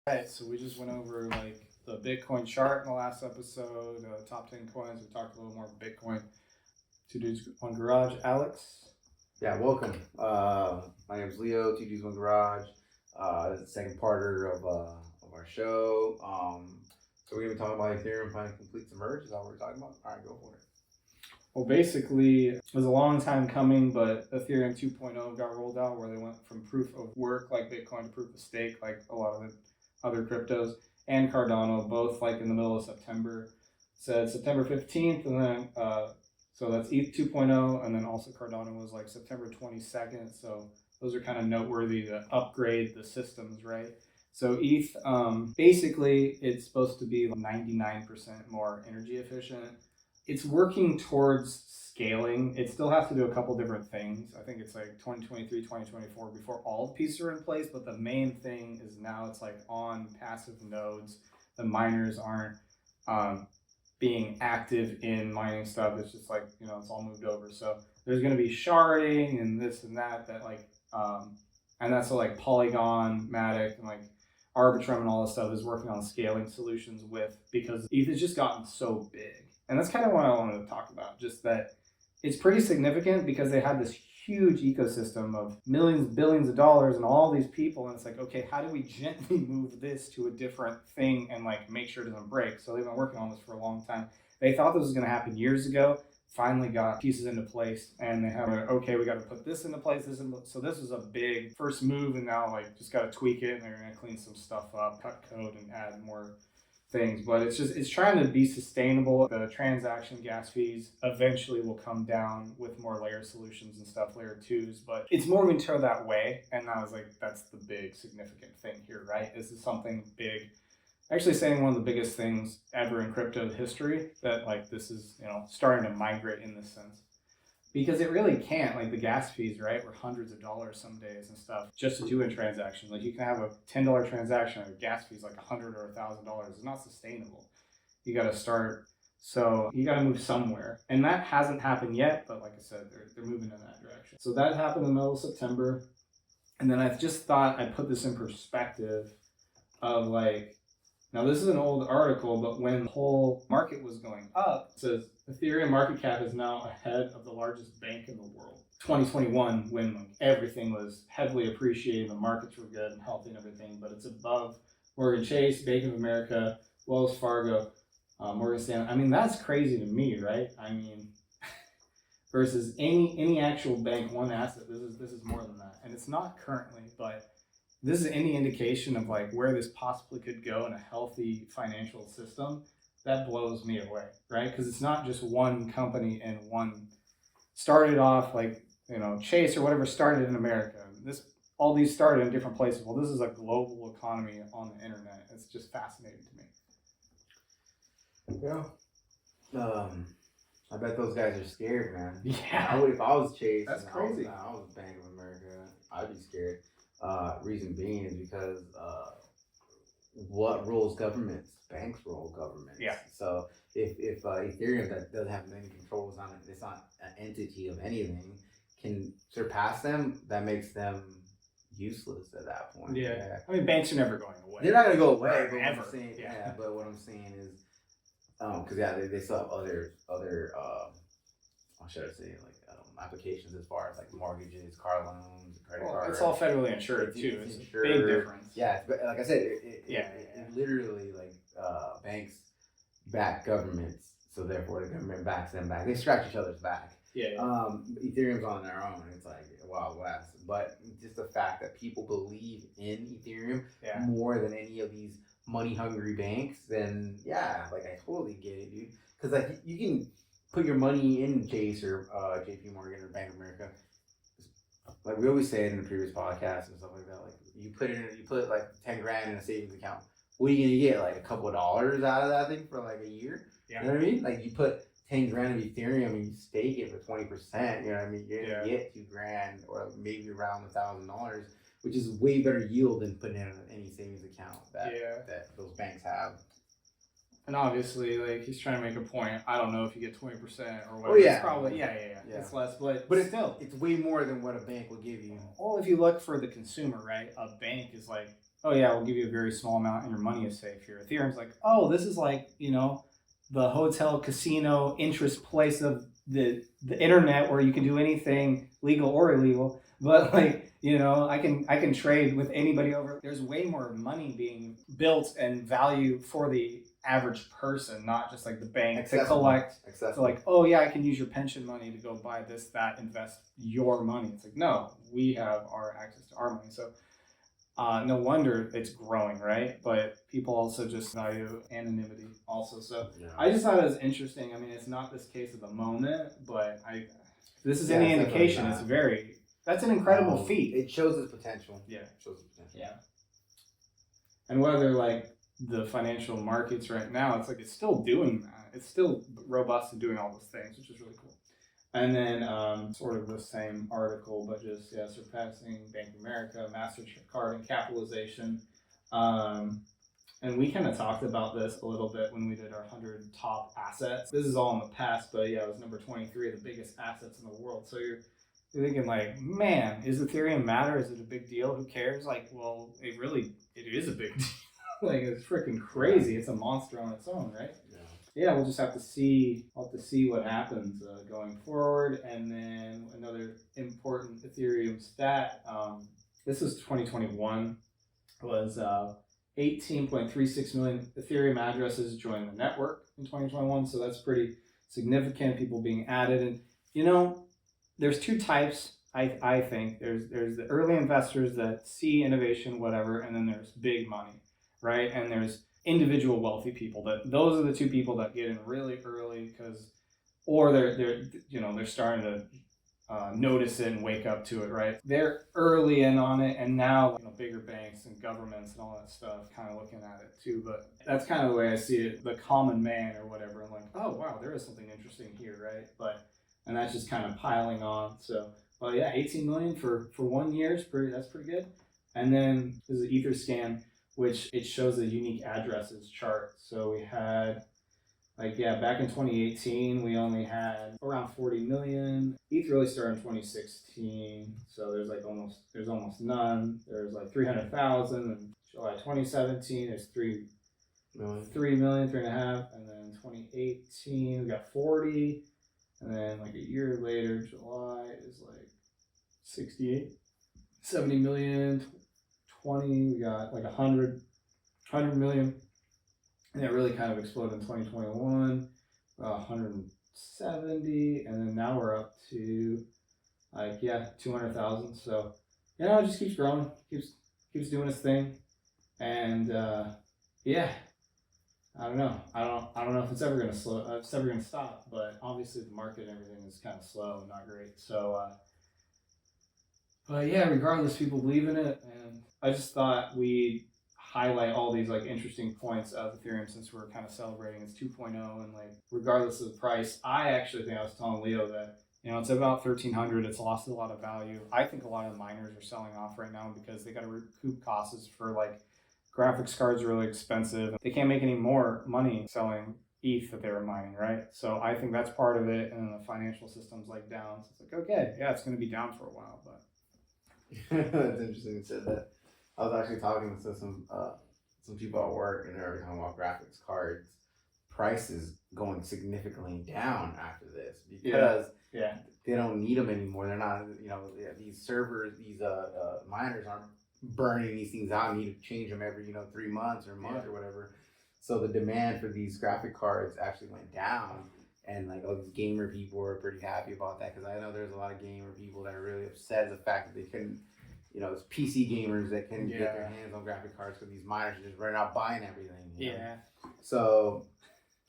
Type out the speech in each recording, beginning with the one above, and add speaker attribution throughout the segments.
Speaker 1: Right, so we just went over like the Bitcoin chart in the last episode, top 10 coins. We talked a little more Bitcoin. Two dudes, one garage. Alex.
Speaker 2: Yeah, welcome. My name is Leo. Two Dudes One Garage. This is the second parter of our show. So we're gonna be talking about Ethereum finally complete submerge. Is that what we're talking about? All right, go for it.
Speaker 1: Well, basically, it was a long time coming, but Ethereum 2.0 got rolled out where they went from proof of work like Bitcoin to proof of stake like a lot of the other cryptos, and Cardano, both like in the middle of September. Said September 15th, and then so that's ETH 2.0, and then also Cardano was like September 22nd. So those are kind of noteworthy to upgrade the systems, right? So ETH, basically, it's supposed to be 99% more energy efficient. It's working towards scaling. It still has to do a couple different things. I think it's like 2023, 2024 before all the pieces are in place. But the main thing is now it's like on passive nodes. The miners aren't being active in mining stuff. It's just like, it's all moved over. So there's going to be sharding and this and that like, and that's like Polygon, Matic, and like Arbitrum and all this stuff is working on scaling solutions because ETH has just gotten so big. And that's kind of what I wanted to talk about, just that it's pretty significant because they had this huge ecosystem of millions, billions of dollars and all these people. And it's like, okay, how do we gently move this to a different thing and like make sure it doesn't break? So they've been working on this for a long time. They thought this was going to happen years ago, finally got pieces into place, and they have okay, we got to put this into place. So this is a big first move, and now like just got to tweak it, and they're going to clean some stuff up, cut code, and add more things. But it's trying to be sustainable. The transaction gas fees eventually will come down with more layer solutions and stuff, layer 2s, but it's moving to that way. And I was like, that's the big significant thing here, right? This is something big, actually saying one of the biggest things ever in crypto history, that like this is starting to migrate in this sense. Because it really can't, like the gas fees, right, were hundreds of dollars some days and stuff just to do a transaction. Like you can have a $10 transaction and gas fees like $100 or $1,000. It's not sustainable. You got to start. So you got to move somewhere. And that hasn't happened yet, but like I said, they're moving in that direction. So that happened in the middle of September. And then I just thought I'd put this in perspective of like, now this is an old article, but when the whole market was going up, it says Ethereum market cap is now ahead of the largest bank in the world. 2021, when like everything was heavily appreciated, the markets were good and healthy and everything, but it's above Morgan Chase, Bank of America, Wells Fargo, Morgan Stanley. I mean, that's crazy to me, right? I mean, versus any actual bank, one asset, this is more than that, and it's not currently, but this is any indication of like where this possibly could go in a healthy financial system. That blows me away, right? Because it's not just one company and one started off like Chase or whatever started in America. All these started in different places. Well, this is a global economy on the internet. It's just fascinating
Speaker 2: to me. Yeah. I bet those guys are scared, man.
Speaker 1: Yeah.
Speaker 2: If I was Chase,
Speaker 1: that's crazy.
Speaker 2: I was Bank of America, I'd be scared. Reason being is because what rules governments? Banks rule governments.
Speaker 1: Yeah.
Speaker 2: So if Ethereum that doesn't have any controls on it, it's not an entity of anything, can surpass them, that makes them useless at that point.
Speaker 1: Yeah. I mean, banks are never going away.
Speaker 2: They're not going to go away. But
Speaker 1: ever.
Speaker 2: But what I'm saying is, because they still have other how should I say, like applications as far as like mortgages, car loans, credit cards.
Speaker 1: It's all federally insured too. It's a big difference.
Speaker 2: Yeah, like I said, it literally like banks back governments, so therefore the government backs them back. They scratch each other's back.
Speaker 1: Yeah.
Speaker 2: Ethereum's on their own. It's like Wild West. But just the fact that people believe in Ethereum more than any of these money hungry banks, then like I totally get it, dude. Because like you can put your money in Chase or JP Morgan or Bank of America. Like we always say it in the previous podcasts and stuff like that. Like you put like 10 grand in a savings account. What are you gonna get? Like a couple of dollars out of that thing for like a year?
Speaker 1: Yeah.
Speaker 2: You know what I mean? Like you put 10 grand of Ethereum and you stake it for 20%. You know what I mean? You're gonna get 2 grand or maybe around $1,000, which is way better yield than putting it in any savings account that those banks have.
Speaker 1: And obviously, like, he's trying to make a point. I don't know if you get 20% or whatever.
Speaker 2: Oh, yeah.
Speaker 1: It's probably, yeah. It's less, but
Speaker 2: it's
Speaker 1: still.
Speaker 2: It's way more than what a bank will give you.
Speaker 1: Well, if you look for the consumer, right, a bank is like, oh, yeah, we'll give you a very small amount and your money is safe here. Ethereum's like, oh, this is like, you know, the hotel, casino, interest place of the internet where you can do anything legal or illegal. But, like, you know, I can trade with anybody over. There's way more money being built and value for the average person, not just like the bank to collect. So like, oh yeah, I can use your pension money to go buy this, that, invest your money. It's like, no, we have our access to our money. So no wonder it's growing, right? But people also just value anonymity also. So I just thought it was interesting. I mean, it's not this case at the moment, but if this is any indication, it's that's an incredible feat.
Speaker 2: It shows its potential.
Speaker 1: Yeah.
Speaker 2: It shows its potential.
Speaker 1: Yeah. And whether like the financial markets right now, it's like it's still doing that. It's still robust and doing all those things, which is really cool. And then sort of the same article, but just surpassing Bank of America, MasterCard and capitalization. And we kind of talked about this a little bit when we did our 100 top assets. This is all in the past, but yeah, it was number 23 of the biggest assets in the world. So you're thinking like, man, is Ethereum matter? Is it a big deal? Who cares? Like, well, it is a big deal. Like, it's freaking crazy. It's a monster on its own, right? Yeah, we'll just have to see. I'll have to see what happens going forward. And then another important Ethereum stat. This is 2021. Was 18.36 million Ethereum addresses joined the network in 2021. So that's pretty significant. People being added, and you know, there's two types. I think there's the early investors that see innovation, whatever, and then there's big money, right? And there's individual wealthy people. Those are the two people that get in really early or they're starting to notice it and wake up to it, right? They're early in on it, and now bigger banks and governments and all that stuff kind of looking at it too. But that's kind of the way I see it. The common man or whatever, I'm like, oh wow, there is something interesting here, right? And that's just kind of piling on. So, well, yeah, 18 million for 1 year is that's pretty good. And then there's the Etherscan, which it shows the unique addresses chart. So we had, back in 2018, we only had around 40 million. ETH really started in 2016, so there's almost none. There's like 300,000. In July 2017, there's 3 million, 3.5, and then 2018 we got 40, and then like a year later, July is like 68, 70 million. 20, we got like 100 million, and it really kind of exploded in 2021, 170, and then now we're up to 200,000. So it just keeps growing, keeps doing its thing, and I don't know. I don't know if it's ever gonna stop, but obviously the market and everything is kind of slow and not great. So but yeah, regardless, people believe in it, and I just thought we'd highlight all these interesting points of Ethereum since we're kind of celebrating its 2.0, and regardless of the price, I actually think I was telling Leo that it's about 1,300. It's lost a lot of value. I think a lot of the miners are selling off right now because they got to recoup costs for graphics cards are really expensive. They can't make any more money selling ETH that they were mining, right? So I think that's part of it, and then the financial system's down. So it's okay, yeah, it's going to be down for a while, but.
Speaker 2: That's interesting you said that. I was actually talking to some people at work, and they were talking about graphics cards prices going significantly down after this because they don't need them anymore. They're not, these servers, these miners aren't burning these things out. You need to change them every 3 months or a month or whatever. So the demand for these graphic cards actually went down. And all these gamer people were pretty happy about that, because I know there's a lot of gamer people that are really upset at the fact that they couldn't, it's PC gamers that couldn't get their hands on graphic cards because these miners are just running out buying everything.
Speaker 1: Yeah.
Speaker 2: So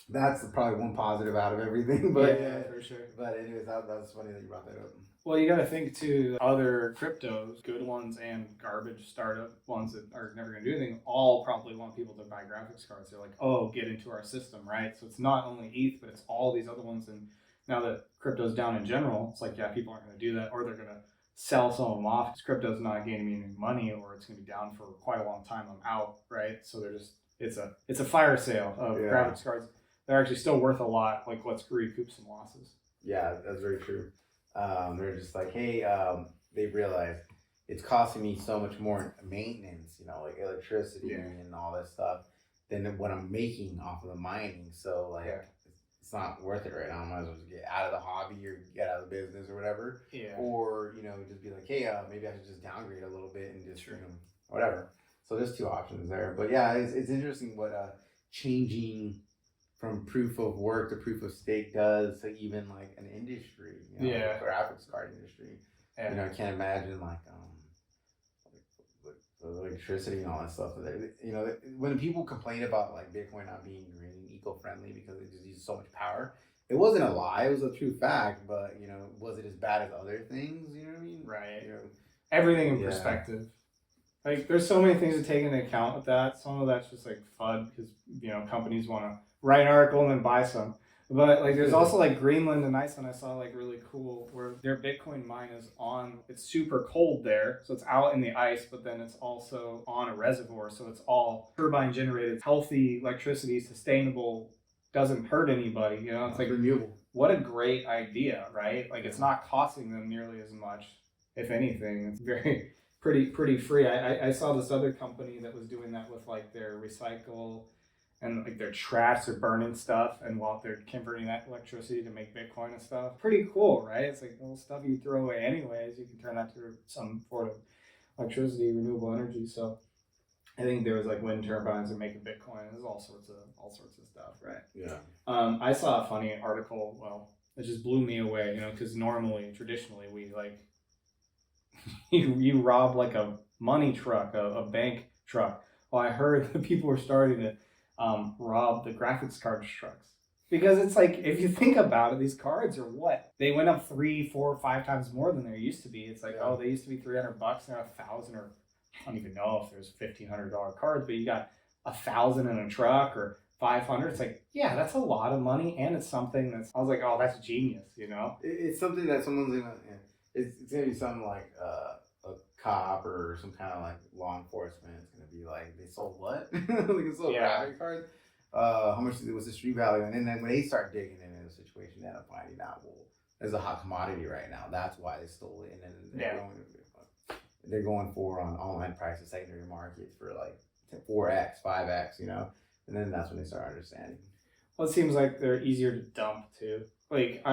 Speaker 2: that's probably one positive out of everything. But
Speaker 1: yeah, for sure.
Speaker 2: But anyways, that was funny that you brought that up.
Speaker 1: Well, you got to think too, other cryptos, good ones and garbage startup ones that are never going to do anything, all probably want people to buy graphics cards. They're like, oh, get into our system, right? So it's not only ETH, but it's all these other ones. And now that crypto's down in general, it's people aren't going to do that, or they're going to sell some of them off because crypto's not gaining any money, or it's going to be down for quite a long time. I'm out, right? So they're just it's a fire sale of graphics cards. They're actually still worth a lot. Like, let's recoup some losses.
Speaker 2: Yeah, that's very true. They're just like, hey, they realize it's costing me so much more maintenance, you know, like electricity and all this stuff, than what I'm making off of the mining. So like, it's not worth it right now. I might as well just get out of the hobby or get out of the business or whatever.
Speaker 1: Yeah.
Speaker 2: Or, you know, just be like, hey, maybe I should just downgrade a little bit and just, you know, whatever. So there's two options there. But yeah, it's interesting what changing from proof of work to proof of stake does to even like an industry, you know, like graphics card industry. You know, I can't imagine like the electricity and all that stuff. You know, when people complain about like Bitcoin not being green, eco-friendly because it just uses so much power, it wasn't a lie. It was a true fact. But you know, was it as bad as other things? You know what I mean?
Speaker 1: Right.
Speaker 2: You know,
Speaker 1: everything in perspective. Like, there's so many things to take into account with that. Some of that's just like FUD because, you know, companies want to write an article and then buy some. But like, there's also like Greenland and Iceland. I saw like really cool where their Bitcoin mine is on. It's super cold there, so it's out in the ice, but then it's also on a reservoir, so it's all turbine generated, healthy electricity, sustainable, doesn't hurt anybody. You know, it's like
Speaker 2: renewable.
Speaker 1: What a great idea, right? Like, it's not costing them nearly as much. If anything, it's very pretty free. I saw this other company that was doing that with like their recycle and like their trash. They're burning stuff, and while they're converting that electricity to make Bitcoin and stuff. Pretty cool, right? It's like little stuff you throw away anyways. You can turn that to some sort of electricity, renewable energy. So I think there was like wind turbines and making Bitcoin. There's all sorts of stuff, right?
Speaker 2: Yeah.
Speaker 1: I saw a funny article. Well, it just blew me away, you know, because traditionally, we like you rob like a money truck, a bank truck. Well, I heard that people were starting to rob the graphics card trucks, because it's like, if you think about it, these cards are what they went up 3, 4, 5 times more than they used to be. It's like, oh, they used to be $300, they're $1,000, or I don't even know if there's $1,500 cards, but you got 1,000 in a truck or 500. It's like, yeah, that's a lot of money, and it's something that's. I was like, oh, that's genius, you know.
Speaker 2: It's something that someone's gonna. It's gonna be something like a cop or some kind of like law enforcement. It's gonna be like, they sold what? Like, they sold graphic cards. How much was the street value? And then when they start digging into the situation, they end up finding out, well, there's a hot commodity right now. That's why they stole it. And then they're going for on online prices, secondary markets for like 4x, 5x, you know. And then that's when they start understanding.
Speaker 1: Well, it seems like they're easier to dump too. Like,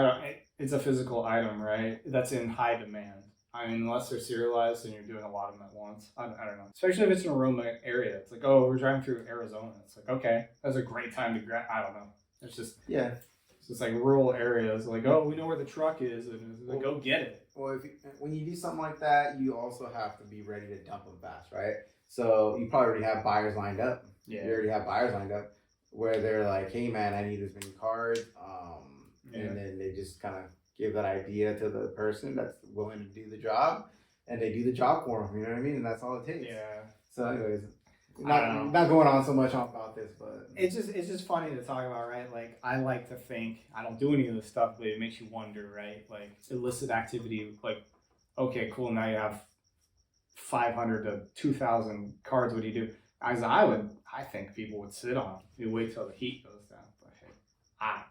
Speaker 1: it's a physical item, right? That's in high demand. I mean, unless they're serialized and you're doing a lot of them at once. I don't know. Especially if it's in a remote area. It's like, oh, we're driving through Arizona. It's like, okay, that's a great time to grab. I don't know. It's just It's just like rural areas. Like, oh, we know where the truck is, and it's like, go get it.
Speaker 2: Well, when you do something like that, you also have to be ready to dump them fast, right? So you probably already have buyers lined up.
Speaker 1: Yeah.
Speaker 2: You already have buyers lined up where they're like, hey man, I need this many cards. And then they just kind of give that idea to the person that's willing to do the job, and they do the job for them. You know what I mean? And that's all it takes.
Speaker 1: Yeah.
Speaker 2: So, anyways, not going on so much about this, but
Speaker 1: it's just funny to talk about, right? Like, I like to think, I don't do any of this stuff, but it makes you wonder, right? Like, illicit activity. Like, okay, cool. Now you have 500 to 2,000 cards. What do you do? As I think people would sit on them. You wait till the heat goes down. But hey, I don't know.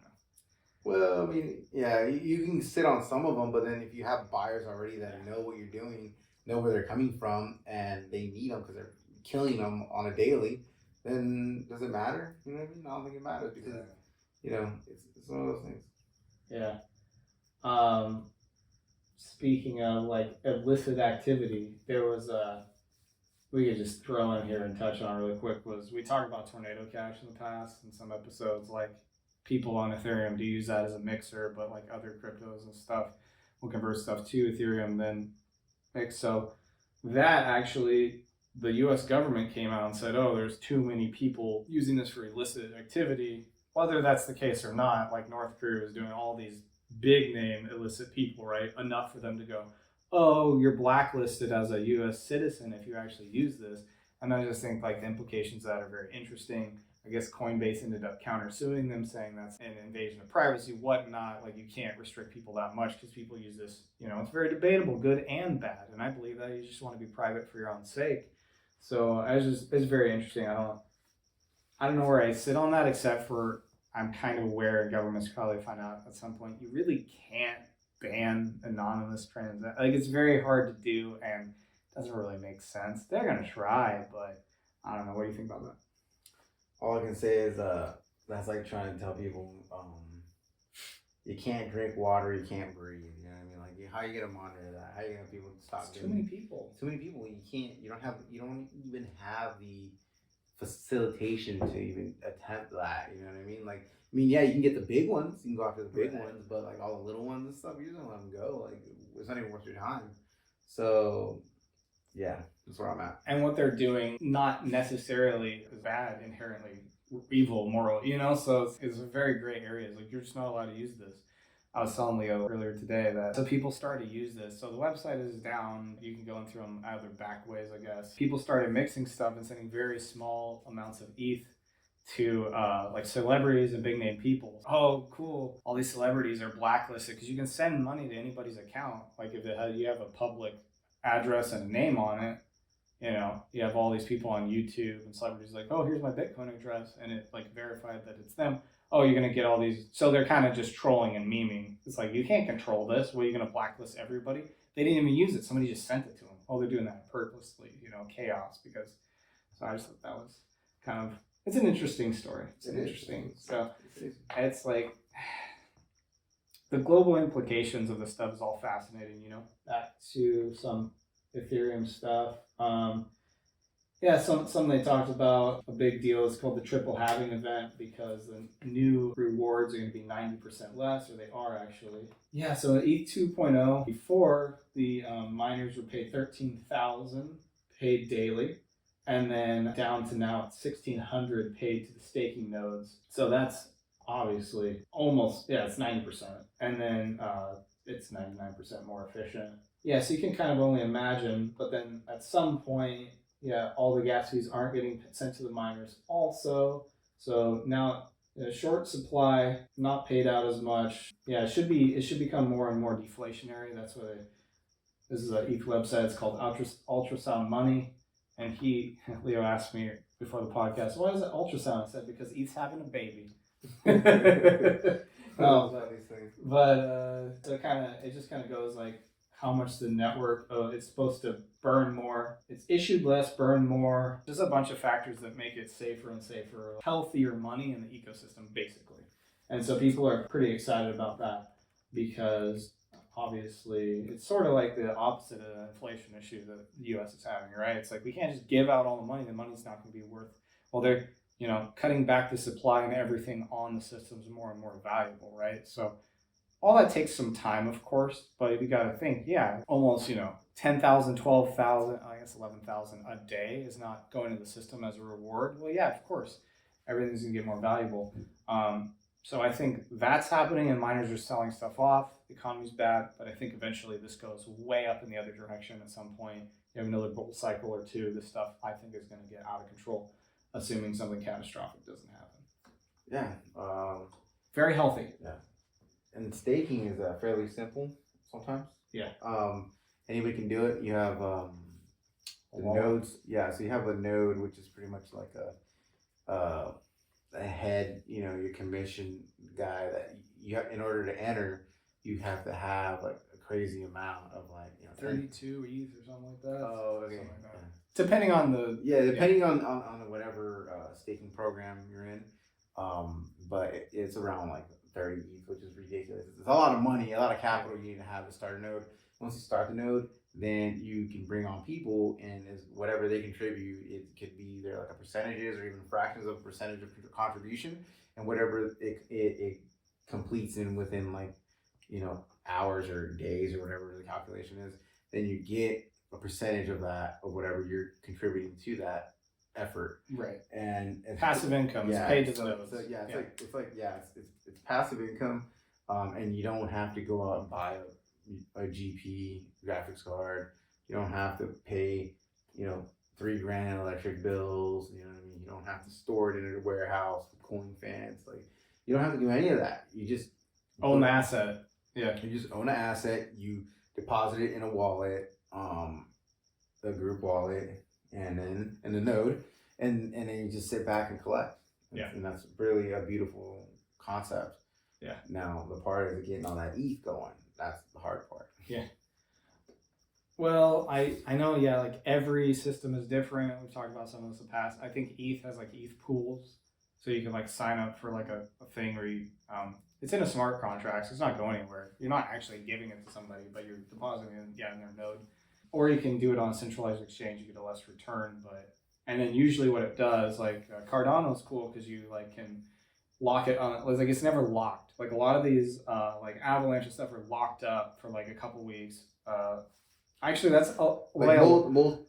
Speaker 2: Well, I mean, yeah, you can sit on some of them, but then if you have buyers already that know what you're doing, know where they're coming from, and they need them because they're killing them on a daily, then does it matter? You know what I mean? I don't think it matters because, you know, it's one of those things.
Speaker 1: Yeah. Speaking of like illicit activity, there was we could just throw in here and touch on really quick, was we talked about Tornado Cash in the past in some episodes. Like, people on Ethereum do use that as a mixer, but like other cryptos and stuff will convert stuff to Ethereum, then mix. So that actually, the US government came out and said, oh, there's too many people using this for illicit activity. Whether that's the case or not, like North Korea was doing all these big name illicit people, right? Enough for them to go, oh, you're blacklisted as a US citizen if you actually use this. And I just think like the implications of that are very interesting. I guess Coinbase ended up countersuing them, saying that's an invasion of privacy, whatnot. Like, you can't restrict people that much because people use this, you know, it's very debatable, good and bad. And I believe that you just want to be private for your own sake. So it's very interesting. I don't know where I sit on that, except for I'm kind of aware, and governments probably find out at some point, you really can't ban anonymous transactions. Like, it's very hard to do, and doesn't really make sense. They're gonna try, but I don't know. What do you think about that?
Speaker 2: All I can say is that's like trying to tell people you can't drink water, you can't breathe. You know what I mean? Like, how you gonna monitor that? How you gonna people stop?
Speaker 1: It's too many people.
Speaker 2: Too many people. You can't. You don't even have the facilitation to even attempt that. You know what I mean? Like, I mean, yeah, you can get the big ones. You can go after the big ones, but like all the little ones and stuff, you just don't let them go. Like, it's not even worth your time. So, yeah, that's where I'm at.
Speaker 1: And what they're doing, not necessarily is bad, inherently evil, moral, so it's a very gray area. Like, you're just not allowed to use this. I was telling Leo earlier today that so people started to use this. So the website is down. You can go in through them either back ways, I guess. People started mixing stuff and sending very small amounts of ETH to like celebrities and big name people. Oh, cool. All these celebrities are blacklisted because you can send money to anybody's account. Like, if you have a public address and a name on it, you have all these people on YouTube and celebrities like, oh, here's my Bitcoin address, and it like verified that it's them. Oh, you're gonna get all these. So they're kind of just trolling and memeing. It's like, you can't control this. Well, you're gonna blacklist everybody. They didn't even use it. Somebody just sent it to them. Oh, they're doing that purposely. Chaos. Because so I just thought that was kind of, it's an interesting story. It's interesting. So it's like the global implications of this stuff is all fascinating. Back to some Ethereum stuff. Some they talked about, a big deal is called the triple halving event, because the new rewards are going to be 90% less, or they are actually. Yeah, so in ETH 2.0, before the miners were paid 13,000 paid daily, and then down to now it's 1,600 paid to the staking nodes. So that's obviously almost, it's 90%. And then it's 99% more efficient. Yeah, so you can kind of only imagine, but then at some point, all the gas fees aren't getting sent to the miners also. So now short supply, not paid out as much. Yeah, it should become more and more deflationary. That's why this is an ETH website. It's called Ultrasound Money. And Leo asked me before the podcast, why is it ultrasound? I said, because ETH's having a baby. But it just kind of goes like, how much the network, it's supposed to burn more. It's issued less, burn more. There's a bunch of factors that make it safer and safer, healthier money in the ecosystem, basically. And so people are pretty excited about that, because obviously it's sort of like the opposite of the inflation issue that the U.S. is having, right? It's like, we can't just give out all the money. The money's not going to be worth, well, they're, cutting back the supply, and everything on the system's more and more valuable, right? So all that takes some time, of course, but we got to think, almost, 10,000, 12,000, I guess 11,000 a day is not going to the system as a reward. Well, yeah, of course, everything's going to get more valuable. So I think that's happening, and miners are selling stuff off. The economy's bad, but I think eventually this goes way up in the other direction at some point. You have another bull cycle or two. This stuff, I think, is going to get out of control, assuming something catastrophic doesn't happen.
Speaker 2: Yeah.
Speaker 1: Very healthy.
Speaker 2: Yeah. And staking is fairly simple sometimes.
Speaker 1: Yeah.
Speaker 2: Anybody can do it. You have the nodes. Yeah. So you have a node, which is pretty much like a head. Your commission guy that you have. In order to enter, you have to have like a crazy amount of
Speaker 1: 32 ETH or something like that.
Speaker 2: Oh, okay.
Speaker 1: Something like that. Yeah. Depending on the
Speaker 2: on whatever staking program you're in. But it's around like 30 ETH, which is ridiculous. It's a lot of money, a lot of capital you need to have to start a node. Once you start the node, then you can bring on people, and whatever they contribute, it could be either like a percentages or even fractions of a percentage of contribution, and whatever it completes within hours or days or whatever the calculation is, then you get a percentage of that, of whatever you're contributing to that effort.
Speaker 1: Right.
Speaker 2: And
Speaker 1: passive income is paid to the nodes.
Speaker 2: So it's passive income, and you don't have to go out and buy a GP graphics card. You don't have to pay $3,000 in electric bills. You know what I mean? You don't have to store it in a warehouse with cooling fans. Like, you don't have to do any of that. You just
Speaker 1: own the asset. Yeah.
Speaker 2: You just own an asset. You deposit it in a wallet, a group wallet, and then in the node, and then you just sit back and collect.
Speaker 1: Yeah.
Speaker 2: And that's really a beautiful concept.
Speaker 1: Yeah.
Speaker 2: Now, the part is getting all that ETH going. That's the hard part.
Speaker 1: Yeah. Well, I know, yeah, like every system is different. We've talked about some of this in the past. I think ETH has like ETH pools. So you can like sign up for like a thing where you, it's in a smart contract, so it's not going anywhere. You're not actually giving it to somebody, but you're depositing it in their node. Or you can do it on a centralized exchange, you get a less return, and then usually what it does, like Cardano is cool because you like can lock it on, like it's never locked. Like a lot of these like Avalanche and stuff are locked up for like a couple weeks. Actually, that's
Speaker 2: like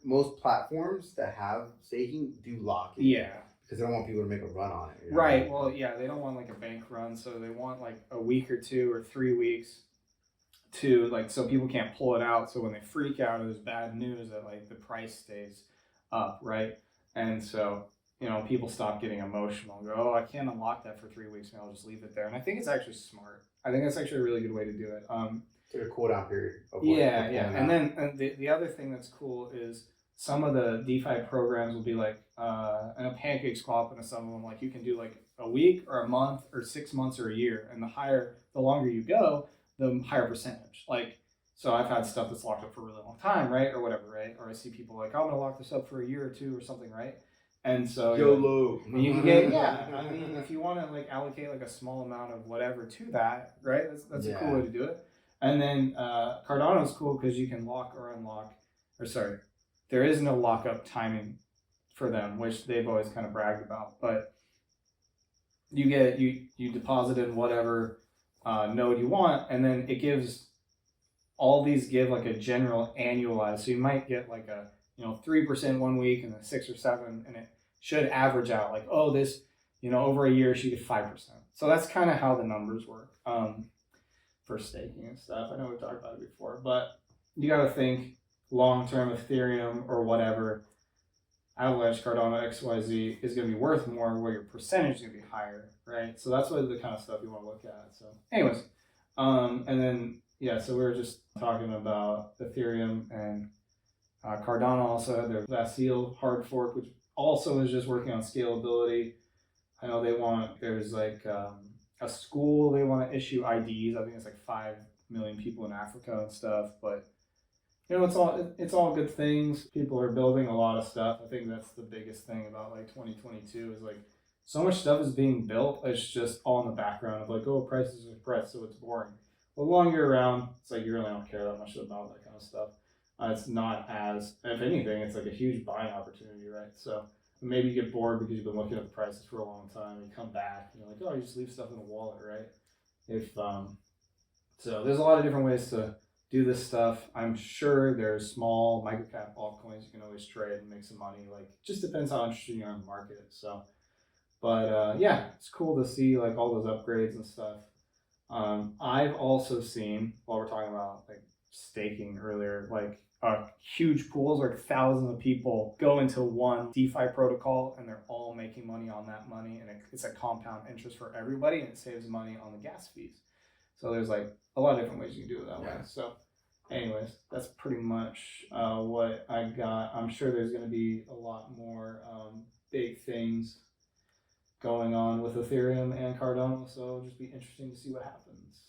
Speaker 2: most platforms that have staking do lock it.
Speaker 1: Yeah.
Speaker 2: Because they don't want people to make a run on it.
Speaker 1: You know? Right. Well, yeah, they don't want like a bank run, so they want like a week or 2 or 3 weeks to like, so people can't pull it out. So when they freak out, there's bad news that like the price stays up, right? And so, you know, people stop getting emotional and go, oh, I can't unlock that for 3 weeks and I'll just leave it there. And I think it's actually smart. I think that's actually a really good way to do it.
Speaker 2: To a cool down period.
Speaker 1: Yeah. And then the other thing that's cool is some of the DeFi programs will be like, and a pancake swap, and some of them, like you can do like a week or a month or 6 months or a year. And the longer you go, the higher percentage. Like, so I've had stuff that's locked up for a really long time, right? Or whatever, right? Or I see people like, oh, I'm gonna lock this up for a year or 2 or something, right? And so
Speaker 2: YOLO.
Speaker 1: You can get, I mean, if you want to like allocate like a small amount of whatever to that, right? That's a cool way to do it. And then Cardano is cool because you can lock or unlock, or sorry, there is no lockup timing for them, which they've always kind of bragged about. But you deposit in whatever node you want, and then it gives, all these give like a general annualized. So you might get like a 3% 1 week and then 6 or 7, and it should average out like, oh, this over a year should get 5%. So that's kind of how the numbers work for staking and stuff. I know we've talked about it before, but you got to think long-term Ethereum or whatever, Avalanche, Cardano, XYZ is going to be worth more, where your percentage is going to be higher, right? So that's what the kind of stuff you want to look at. So anyways, and then, so we were just talking about Ethereum, and Cardano also had their Vasil Hardfork, which also is just working on scalability. I know there's like a school, they want to issue IDs. I think it's like 5 million people in Africa and stuff, but it's all good things. People are building a lot of stuff. I think that's the biggest thing about like 2022 is like so much stuff is being built. It's just all in the background of like, oh, prices are pressed, so it's boring. The longer you're around, it's like you really don't care that much about that kind of stuff. It's not as, if anything, it's like a huge buying opportunity, right? So maybe you get bored because you've been looking at the prices for a long time, and you come back and you're like, oh, you just leave stuff in a wallet, right? So there's a lot of different ways to do this stuff. I'm sure there's small microcap altcoins you can always trade and make some money. Like, just depends how interested you are in the market. So, but it's cool to see like all those upgrades and stuff. I've also seen, while we're talking about like staking earlier, like huge pools, like thousands of people go into one DeFi protocol, and they're all making money on that money, and it's a compound interest for everybody, and it saves money on the gas fees. So there's like a lot of different ways you can do it that way. So anyways, that's pretty much what I got. I'm sure there's going to be a lot more big things going on with Ethereum and Cardano, so it'll just be interesting to see what happens.